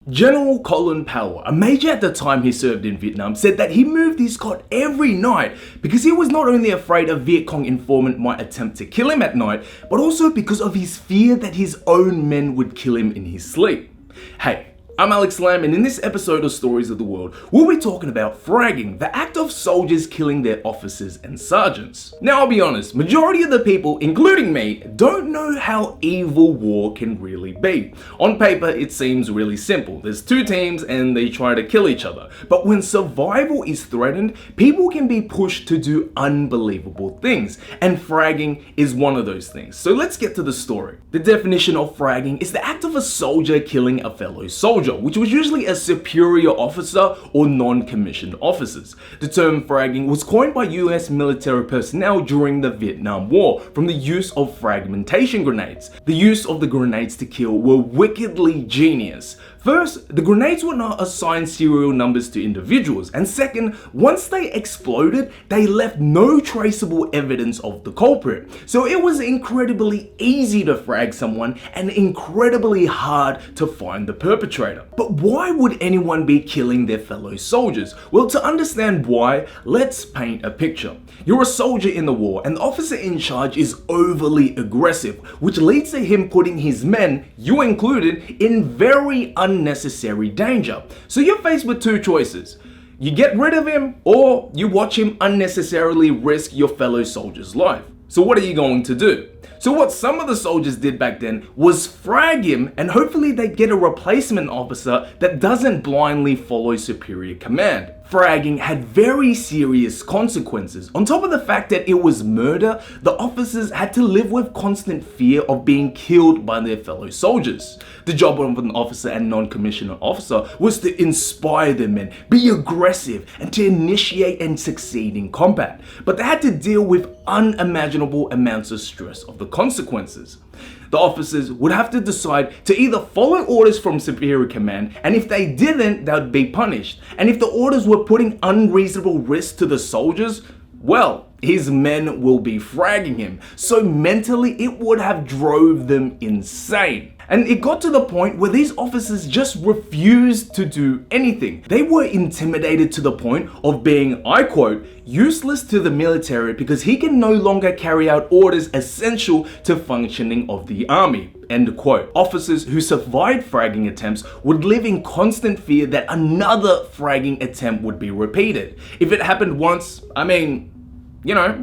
General Colin Powell, a major at the time he served in Vietnam, said that he moved his cot every night because he was not only afraid a Viet Cong informant might attempt to kill him at night, but also because of his fear that his own men would kill him in his sleep. Hey, I'm Alex Lam, and in this episode of Stories of the World, we'll be talking about fragging, the act of soldiers killing their officers and sergeants. Now, I'll be honest, majority of the people, including me, don't know how evil war can really be. On paper, it seems really simple. There's two teams and they try to kill each other. But when survival is threatened, people can be pushed to do unbelievable things, and fragging is one of those things. So let's get to the story. The definition of fragging is the act of a soldier killing a fellow soldier, which was usually a superior officer or non-commissioned officers. The term fragging was coined by US military personnel during the Vietnam War from the use of fragmentation grenades. The use of the grenades to kill were wickedly genius. First, the grenades would not assign serial numbers to individuals, and second, once they exploded, they left no traceable evidence of the culprit. So it was incredibly easy to frag someone and incredibly hard to find the perpetrator. But why would anyone be killing their fellow soldiers? Well, to understand why, let's paint a picture. You're a soldier in the war, and the officer in charge is overly aggressive, which leads to him putting his men, you included, in very unnecessary danger. So you're faced with two choices. You get rid of him, or you watch him unnecessarily risk your fellow soldier's life. So what are you going to do? So what some of the soldiers did back then was frag him, and hopefully they'd get a replacement officer that doesn't blindly follow superior command. Fragging had very serious consequences. On top of the fact that it was murder, the officers had to live with constant fear of being killed by their fellow soldiers. The job of an officer and non-commissioned officer was to inspire their men, be aggressive, and to initiate and succeed in combat. But they had to deal with unimaginable amounts of stress of the consequences. The officers would have to decide to either follow orders from superior command, and if they didn't, they would be punished. And if the orders were putting unreasonable risk to the soldiers, well, his men will be fragging him. So mentally, it would have drove them insane. And it got to the point where these officers just refused to do anything. They were intimidated to the point of being, I quote, useless to the military because he can no longer carry out orders essential to functioning of the army. End quote. Officers who survived fragging attempts would live in constant fear that another fragging attempt would be repeated. If it happened once,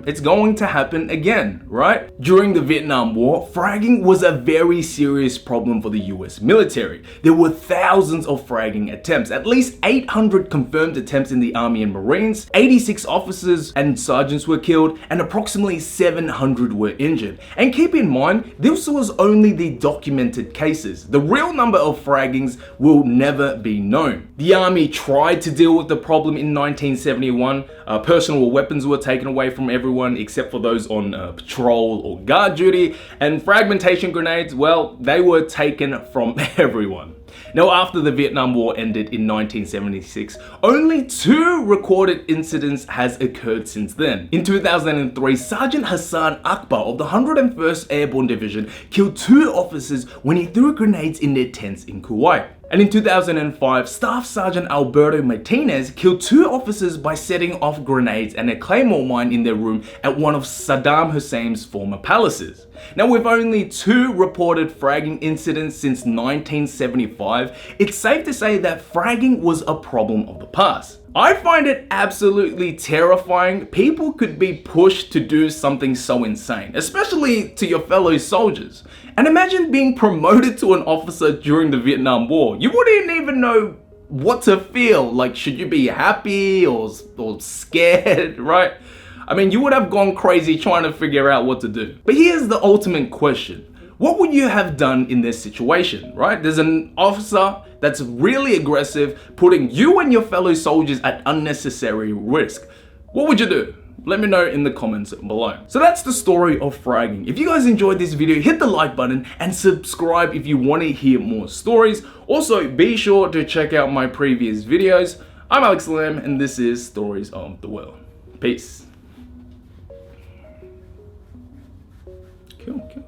it's going to happen again, right? During the Vietnam War, fragging was a very serious problem for the US military. There were thousands of fragging attempts, at least 800 confirmed attempts in the Army and Marines, 86 officers and sergeants were killed, and approximately 700 were injured. And keep in mind, this was only the documented cases. The real number of fraggings will never be known. The Army tried to deal with the problem in 1971. Personal weapons were taken away from everyone except for those on patrol or guard duty, and fragmentation grenades, well, they were taken from everyone. Now, after the Vietnam War ended in 1976, only 2 recorded incidents has occurred since then. In 2003, Sergeant Hassan Akbar of the 101st Airborne Division killed 2 officers when he threw grenades in their tents in Kuwait. And in 2005, Staff Sergeant Alberto Martinez killed 2 officers by setting off grenades and a claymore mine in their room at one of Saddam Hussein's former palaces. Now, with only 2 reported fragging incidents since 1975, it's safe to say that fragging was a problem of the past. I find it absolutely terrifying people could be pushed to do something so insane, especially to your fellow soldiers. And imagine being promoted to an officer during the Vietnam War. You wouldn't even know what to feel. Like, should you be happy or scared, right? You would have gone crazy trying to figure out what to do. But here's the ultimate question. What would you have done in this situation, right? There's an officer that's really aggressive, putting you and your fellow soldiers at unnecessary risk. What would you do? Let me know in the comments below. So that's the story of fragging. If you guys enjoyed this video, hit the like button and subscribe if you want to hear more stories. Also, be sure to check out my previous videos. I'm Alex Lam, and this is Stories of the World. Peace. Cool.